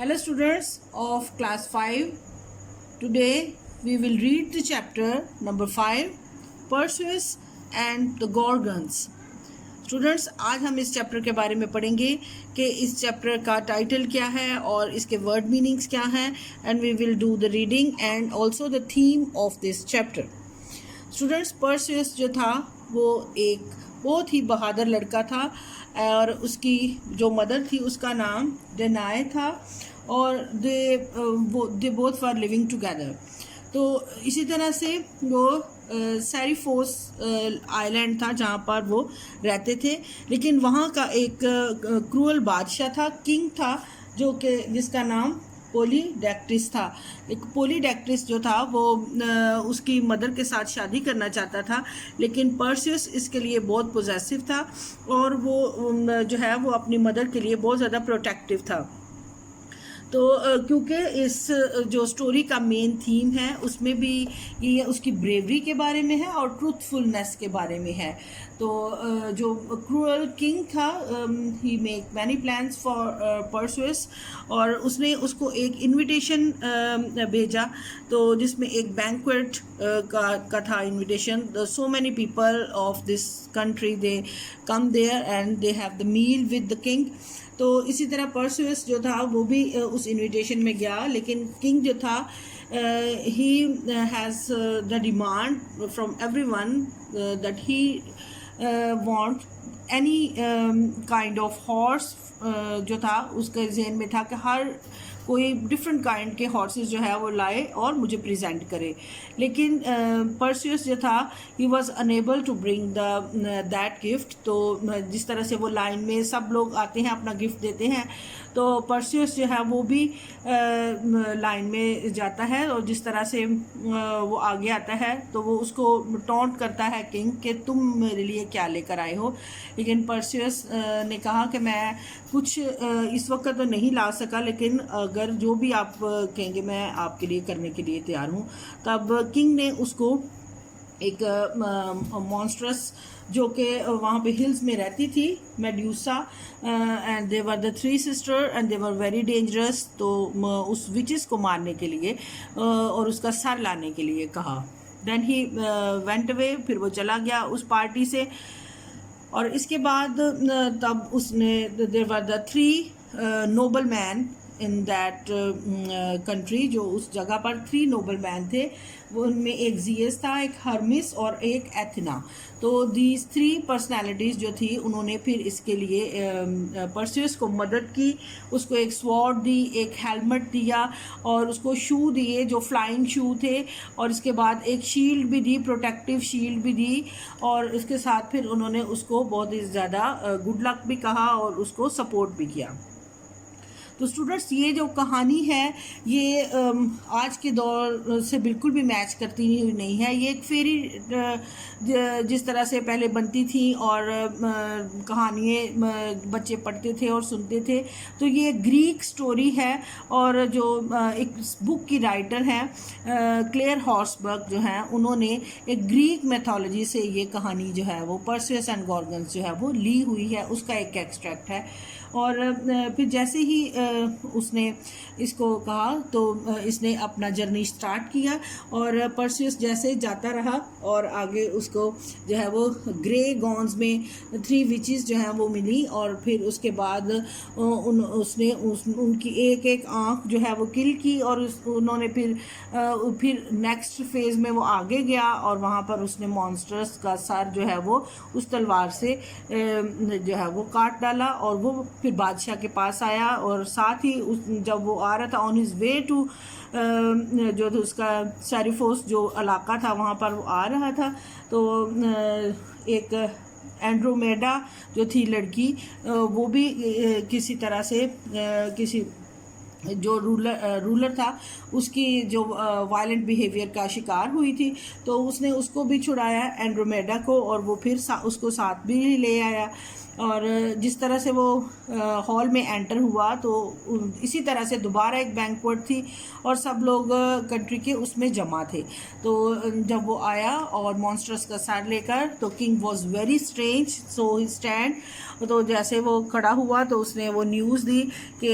Hello students of class 5. Today we will read the chapter number 5, Perseus and the Gorgons. Students, आज हम इस chapter के बारे में पढ़ेंगे कि इस चैप्टर का टाइटल क्या है और इसके वर्ड मीनिंग्स क्या हैं, and we will do the reading and also the theme of this chapter. Students, Perseus जो था वो एक बहुत ही बहादुर लड़का था और उसकी जो मदर थी उसका नाम डेनाए था और they both were living together. तो इसी तरह से वो सैरीफोस आइलैंड था जहाँ पर वो रहते थे, लेकिन वहाँ का एक क्रूअल बादशाह था, किंग था, जो कि जिसका नाम पोलीडेक्टिस था. एक पोलीडेक्टिस जो था वो उसकी मदर के साथ शादी करना चाहता था, लेकिन पर्सियस इसके लिए बहुत पोजेसिव था और वो जो है वो अपनी मदर के लिए बहुत ज़्यादा प्रोटेक्टिव था. तो क्योंकि इस जो स्टोरी का मेन थीम है उसमें भी ये उसकी ब्रेवरी के बारे में है और ट्रूथफुलनेस के बारे में है. तो जो क्रूअल किंग था, ही मेक मैनी प्लान्स फॉर परसुअस, और उसने उसको एक इनविटेशन भेजा, तो जिसमें एक बैंक्वेट का था invitation. So many people of this country they come there and they have the meal with the king. तो इसी तरह परसुअस जो था वो भी उस इनविटेशन में गया, लेकिन किंग जो था he has the demand from everyone that he want any kind of horse. जो था उसके जहन में था कि हर कोई डिफरेंट काइंड के हॉर्सेस जो है वो लाए और मुझे प्रेजेंट करे, लेकिन परसियस जो था he was unable to bring that gift. तो जिस तरह से वो लाइन में सब लोग आते हैं अपना गिफ्ट देते हैं, तो परसियस जो है वो भी लाइन में जाता है और जिस तरह से वो आगे आता है तो वो उसको टॉन्ट करता है किंग कि तुम मेरे लिए क्या लेकर आए हो. लेकिन परसियस ने कहा कि मैं कुछ इस वक्त तो नहीं ला सका, लेकिन अगर जो भी आप कहेंगे मैं आपके लिए करने के लिए तैयार हूँ. तब किंग ने उसको एक मॉन्स्ट्रस जो कि वहाँ पे हिल्स में रहती थी, medusa, and they were the 3 sister and they were very dangerous. तो उस विचेस को मारने के लिए और उसका सर लाने के लिए कहा. देन ही वेंट अवे, फिर वो चला गया उस पार्टी से. और इसके बाद तब उसने there were the 3 noble man in that country. जो उस जगह पर 3 नोबल मैन थे, वो उनमें एक जियस था, एक हर्मिस और एक एथना. तो दीज 3 पर्सनैलिटीज़ जो थी उन्होंने फिर इसके लिए परसियस को मदद की. उसको एक स्वॉर्ड दी, एक हेलमेट दिया और उसको शू दिए जो फ्लाइंग शू थे, और इसके बाद एक शील्ड भी दी, प्रोटेक्टिव शील्ड भी दी, और इसके साथ फिर उन्होंने उसको बहुत ही ज़्यादा गुड लक भी कहा और उसको सपोर्ट भी किया. तो स्टूडेंट्स, ये जो कहानी है ये आज के दौर से बिल्कुल भी मैच करती नहीं है. ये एक फेरी जिस तरह से पहले बनती थी और कहानियाँ बच्चे पढ़ते थे और सुनते थे, तो ये ग्रीक स्टोरी है. और जो एक बुक की राइटर हैं क्लेयर हॉर्सबर्ग जो हैं, उन्होंने एक ग्रीक मैथोलॉजी से ये कहानी जो है वो पर्सियस एंड गॉर्गन्स जो है वो ली हुई है, उसका एक एक्सट्रैक्ट है. और फिर जैसे ही उसने इसको कहा तो इसने अपना जर्नी स्टार्ट किया, और परसियस जैसे जाता रहा और आगे उसको जो है वो ग्रे गॉन्स में 3 विचेस जो हैं वो मिली. और फिर उसके बाद उसने उनकी एक एक आँख जो है वो किल की, और उन्होंने फिर नेक्स्ट फेज़ में वो आगे गया और वहाँ पर उसने मॉन्स्टर्स का सर जो है वो उस तलवार से जो है वो काट डाला, और वो फिर बादशाह के पास आया. और साथ ही जब वो आ रहा था ऑन हिज वे टू जो उसका सैरीफोस जो इलाका था वहाँ पर वो आ रहा था, तो एक एंड्रोमेडा जो थी लड़की, वो भी किसी तरह से किसी जो रूलर था उसकी जो वायलेंट बिहेवियर का शिकार हुई थी, तो उसने उसको भी छुड़ाया एंड्रोमेडा को, और वो फिर उसको साथ भी ले आया. और जिस तरह से वो हॉल में एंटर हुआ तो इसी तरह से दोबारा एक बैंक्वेट थी और सब लोग कंट्री के उसमें जमा थे। तो जब वो आया और मॉन्स्टर्स का सर लेकर, तो king was very strange, so he stand. तो जैसे वो खड़ा हुआ तो उसने वो न्यूज़ दी कि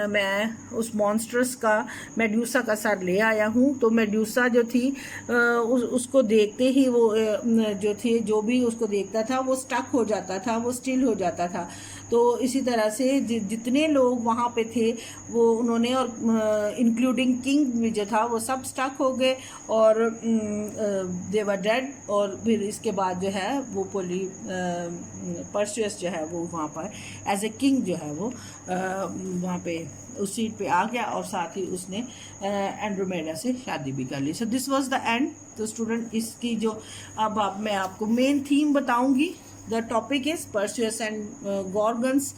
मैं उस मॉन्स्टर्स का मेड्यूसा का सर ले आया हूँ। तो मेड्यूसा जो थी उसको देखते ही वो जो थी, जो भी उसको देखता था वो स्टक हो जाता था, वो स्टिल हो जाता था। तो इसी तरह से जितने लोग वहाँ पे थे वो उन्होंने, और इंक्लूडिंग किंग भी जो था, वो सब स्टक हो गए और दे वर डेड। और फिर इसके बाद जो है वो परसियस जो है वो वहाँ पर एज ए किंग जो है वो वहाँ पे उस सीट पे आ गया और साथ ही उसने एंड्रोमेडा से शादी भी कर ली। So this was the end. तो स्टूडेंट, इसकी जो अब मैं आपको मेन थीम बताऊंगी। The topic is Perseus and Gorgons.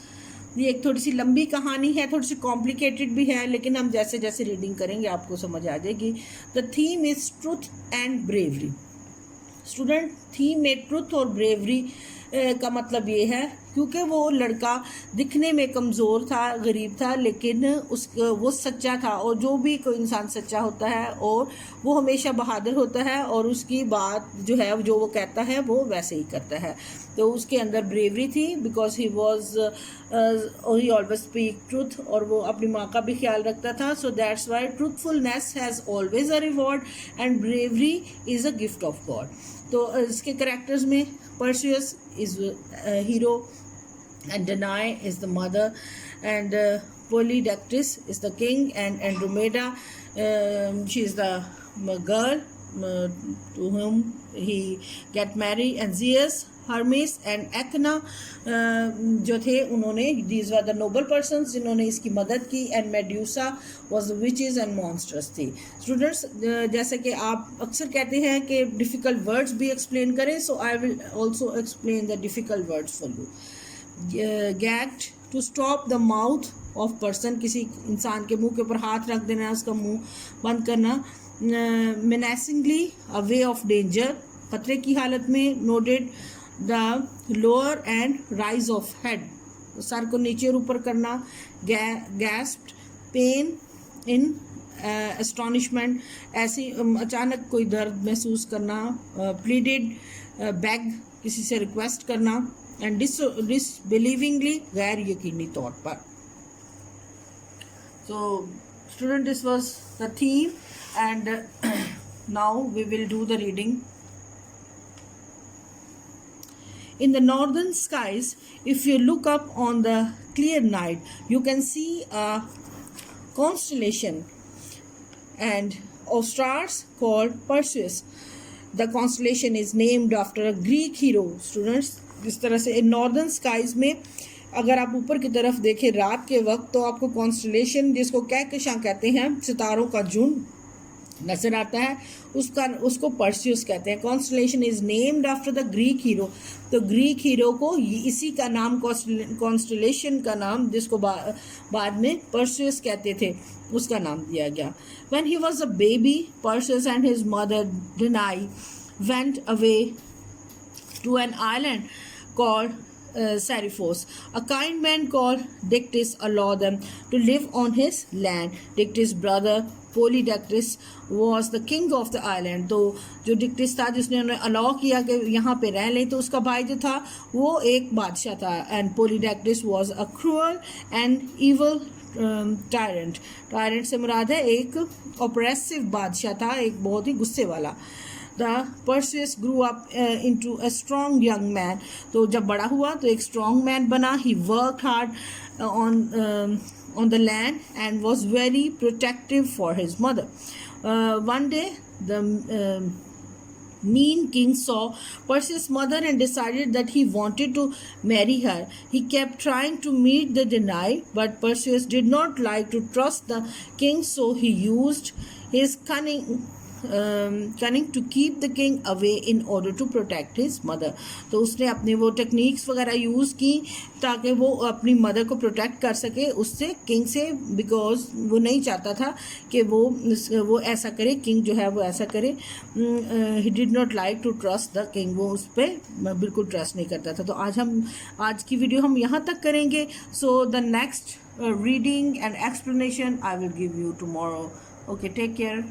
ये एक थोड़ी सी लंबी कहानी है, थोड़ी सी कॉम्प्लिकेटेड भी है, लेकिन हम जैसे जैसे रीडिंग करेंगे आपको समझ आ जाएगी। The theme is truth and bravery. Student, theme में ट्रुथ और ब्रेवरी का मतलब ये है क्योंकि वो लड़का दिखने में कमज़ोर था, गरीब था, लेकिन वो सच्चा था। और जो भी कोई इंसान सच्चा होता है और वो हमेशा बहादुर होता है और उसकी बात जो है, जो वो कहता है वो वैसे ही करता है। तो उसके अंदर ब्रेवरी थी because he always speak truth, और वो अपनी माँ का भी ख्याल रखता था। So that's why truthfulness has always a reward and bravery is a gift of God. तो इसके करेक्टर्स में Perseus is hero, and Danae is the mother, and Polydectes is the king, and Andromeda, she is the girl to whom he get married, and Zeus, Hermes and Athena जो थे उन्होंने, these were the noble persons जिन्होंने इसकी मदद की, and Medusa was the witches and monsters थी। Students, जैसे कि आप अक्सर कहते हैं कि डिफ़िकल्ट वर्ड्स भी एक्सप्लेन करें, so I will also explain the difficult words for you। Gagged, to stop the mouth of person, किसी इंसान के मुंह के ऊपर हाथ रख देना, उसका मुंह बंद करना। मेनेसिंगली, अ वे ऑफ डेंजर, खतरे की हालत में। Noted the lower and rise of head, sir को नीचे और ऊपर करना। गैस्प्ड, पेन इन एस्टॉनिशमेंट, ऐसी अचानक कोई दर्द महसूस करना। प्लीडेड, बेग, किसी से रिक्वेस्ट करना। एंड डिसबिलीविंगली, गैर यकीनी तौर पर। So student, this was the theme and now we will do the reading. In the northern skies, if you look up on the clear night, you can see a constellation and of stars called Perseus. The constellation is named after a Greek hero. Students, इस तरह से northern skies में अगर आप ऊपर की तरफ देखें रात के वक्त, तो आपको कॉन्स्टलेशन, जिसको कहकशां कहते हैं, सितारों का झुंड नजर आता है, उसको परसियस कहते हैं। Constellation is named after the Greek hero. तो ग्रीक हीरो को इसी का नाम, कॉन्स्टलेशन का नाम, जिसको बाद में परसियस कहते थे, उसका नाम दिया गया। When he was a baby, Perseus and his mother Danae went away to an island called Seriphos. A kind man called Dictys allowed them to live on his land. Dictys' brother Polydectes was the king of the island. तो जो डिक्टिस था, जिसने उन्हें allow किया कि यहाँ पे रह लें, तो उसका भाई जो था वो एक बादशाह था। And Polydectes was a cruel and evil tyrant. Tyrant से मुराद है एक ऑपरेसिव बादशाह था, एक बहुत ही गुस्से वाला। The Perseus grew up into a strong young man. तो जब बड़ा हुआ तो एक strong man बना. He worked hard on the land and was very protective for his mother. One day, the mean king saw Perseus' mother and decided that he wanted to marry her. He kept trying to meet the Danae, but Perseus did not like to trust the king, so he used his cunning cunning to keep the king away in order to protect his mother. तो उसने अपनी वो techniques वगैरह use की ताकि वो अपनी mother को प्रोटेक्ट कर सके उससे, किंग से, बिकॉज वो नहीं चाहता था कि वो ऐसा करे, किंग जो है वो ऐसा करे. He did not like to trust the king, वो उस पर बिल्कुल ट्रस्ट नहीं करता था. तो आज की वीडियो हम यहाँ तक करेंगे. So the next reading and explanation I will give you tomorrow. Okay, take care.